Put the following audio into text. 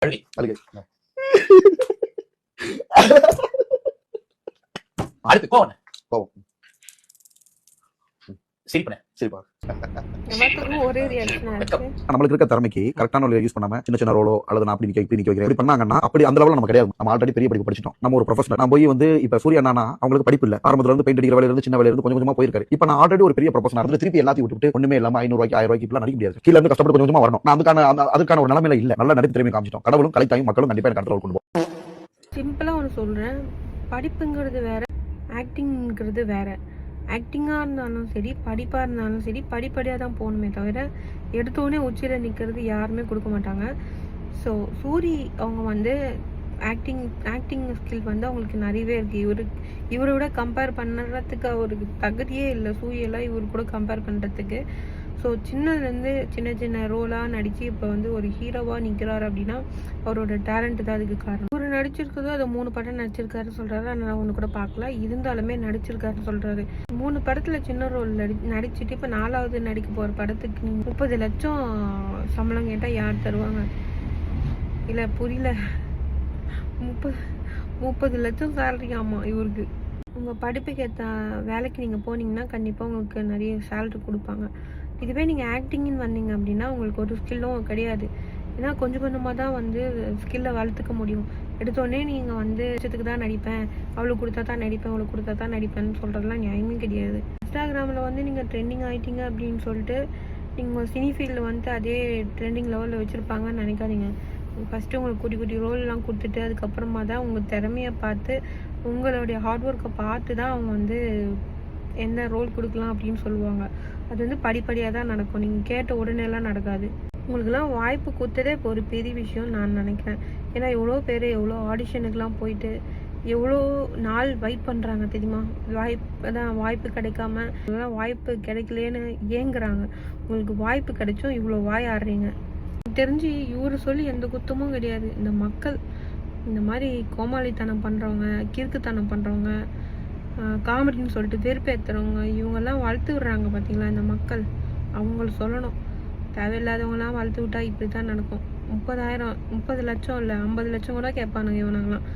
அழுகை. அடுத்து கோவம். கோவம். சிரிப்புனே. சரிப்பா. ஒரே ரியாக்ஷனா இருக்கு. நம்மளுக்கு இருக்க திறமைக்கு கரெக்டான ஒரு யூஸ் பண்ணாம சின்ன சின்ன ரோலோ அல்லது நான் அப்படி நிக்க வைக்கிறேன் இப்படி பண்ணாங்கன்னா அப்படி அந்த லெவலில் நம்ம கிடையாது. நம்ம ஆல்ரெடி பெரிய படிப்பு படிச்சிட்டோம். நம்ம ஒரு ப்ரொஃபஷனல். நான் போய் வந்து இப்ப சூர்யா அண்ணா அவங்களுக்கு படிப்பு இல்ல. ஆரம்பத்துல இருந்து பெயிண்ட் அடிக்கிற வேலையில இருந்து சின்ன வேலையில இருந்து கொஞ்சம் கொஞ்சமா போயிருக்காரு. இப்ப நான் ஆல்ரெடி ஒரு பெரிய ப்ரொஃபஷனல் இருந்து திருப்பி எல்லாத்தையும் விட்டுட்டு ஒண்ணுமே இல்லாம 500 ரூபாய்க்கு 1000 ரூபாய்க்கு இப்பலாம் நடிக்க முடியாது. கீழ இருந்து கஷ்டப்பட்டு கொஞ்சம் கொஞ்சமா வரணும். நான் அதுக்கான ஒரு நிலைமையில இல்ல. நல்ல நடிப்பு திறமை காமிச்சிட்டோம். கடவுளும் கலைத்தாயும் மக்களும் கண்டிப்பா எனக்கு அடுத்த கொண்டு போகும். சிம்பிளா ஒன்று சொல்றேன், படிப்புங்கிறது வேற, ஆக்டிங்கிறது வேற. ஆக்டிங்காக இருந்தாலும் சரி, படிப்பாக இருந்தாலும் சரி, படிப்படியாக தான் போகணுமே தவிர எடுத்தோடனே உச்சியில் நிற்கிறது யாருமே கொடுக்க மாட்டாங்க. ஸோ சூரி அவங்க வந்து ஆக்டிங் ஸ்கில் வந்து அவங்களுக்கு நிறையவே இருக்குது. இவரோட கம்பேர் பண்ணுறதுக்கு அவருக்கு தகுதியே இல்லை. சூரியெல்லாம் இவர் கூட கம்பேர் பண்ணுறதுக்கு. ஸோ சின்னதுலேருந்து சின்ன சின்ன ரோலாக நடித்து இப்போ வந்து ஒரு ஹீரோவாக நிற்கிறாரு அப்படின்னா அவரோட டேலண்ட்டு தான் அதுக்கு காரணம். இவர் நடிச்சிருக்கிறதோ அதை 3 படம் நடிச்சிருக்காருன்னு சொல்கிறாரு. ஆனால் நான் ஒன்று கூட பார்க்கல, இருந்தாலுமே நடிச்சிருக்காருன்னு சொல்கிறாரு. 3 படத்தில் சின்ன ரோல் நடிச்சுட்டு இப்போ 4வது நடிக்க போகிற படத்துக்கு நீங்கள் 30 லட்சம் சம்பளம் கேட்டால் யார் தருவாங்க? இல்லை புரியல. 30 லட்சம் சேலரி ஆமாம் இவருக்கு. உங்கள் படிப்புக்கு ஏற்ற வேலைக்கு நீங்கள் போனீங்கன்னா கண்டிப்பாக உங்களுக்கு நிறைய சேலரி கொடுப்பாங்க. இதுவே நீங்கள் ஆக்டிங்னு வந்தீங்க அப்படின்னா உங்களுக்கு ஒரு ஸ்கில்லும் கிடையாது. ஏன்னா கொஞ்சம் கொஞ்சமாக தான் வந்து ஸ்கில்லை வளர்த்துக்க முடியும். எடுத்தோடனே நீங்கள் வந்து இஷ்டத்துக்கு தான் நடிப்பேன், அவ்வளோ கொடுத்தா தான் நடிப்பேன், அவ்வளோ கொடுத்தா தான் நடிப்பேன்னு சொல்கிறதுலாம் நியாயமே கிடையாது. இன்ஸ்டாகிராமில் வந்து நீங்கள் ட்ரெண்டிங் ஆகிட்டீங்க அப்படின்னு சொல்லிட்டு நீங்கள் சினி ஃபீல்டில் வந்து அதே ட்ரெண்டிங் லெவலில் வச்சுருப்பாங்கன்னு நினைக்காதீங்க. ஃபஸ்ட்டு உங்களுக்கு குட்டி குட்டி ரோல்லாம் கொடுத்துட்டு அதுக்கப்புறமா தான் உங்கள் திறமையை பார்த்து உங்களுடைய ஹார்ட் ஒர்க்கை பார்த்து தான் அவங்க வந்து என்ன ரோல் கொடுக்கலாம் அப்படின்னு சொல்லுவாங்க. அது வந்து படிப்படியாக தான் நடக்கும். நீங்கள் கேட்ட உடனேலாம் நடக்காது. உங்களுக்குலாம் வாய்ப்பு கொடுத்ததே இப்போ ஒரு பெரிய விஷயம் நான் நினைக்கிறேன். ஏன்னா எவ்வளோ பேர் எவ்வளோ ஆடிஷனுக்கெலாம் போயிட்டு எவ்வளோ நாள் வெயிட் பண்ணுறாங்க தெரியுமா? வாய்ப்பு கிடைக்காம வாய்ப்பு கிடைக்கலேன்னு ஏங்குறாங்க. உங்களுக்கு வாய்ப்பு கிடைச்சும் இவ்வளோ வாய் ஆடுறீங்க. தெரிஞ்சு இவரு சொல்லி எந்த குத்தமும் கிடையாது. இந்த மக்கள் இந்த மாதிரி கோமாளித்தனம் பண்ணுறவங்க, கிறுக்குத்தனம் பண்ணுறவங்க, காமெடின்னு சொல்லிட்டு வெறுப்பேற்றுறவங்க, இவங்கெல்லாம் வளர்த்து விடுறாங்க பார்த்தீங்களா இந்த மக்கள். அவங்கள சொல்லணும், தேவையில்லாதவங்களாம் வளர்த்து விட்டா இப்படி தான் நடக்கும். 30 லட்சம் இல்லை 50 லட்சம் கூட கேட்பானுங்க இவனாங்களாம்.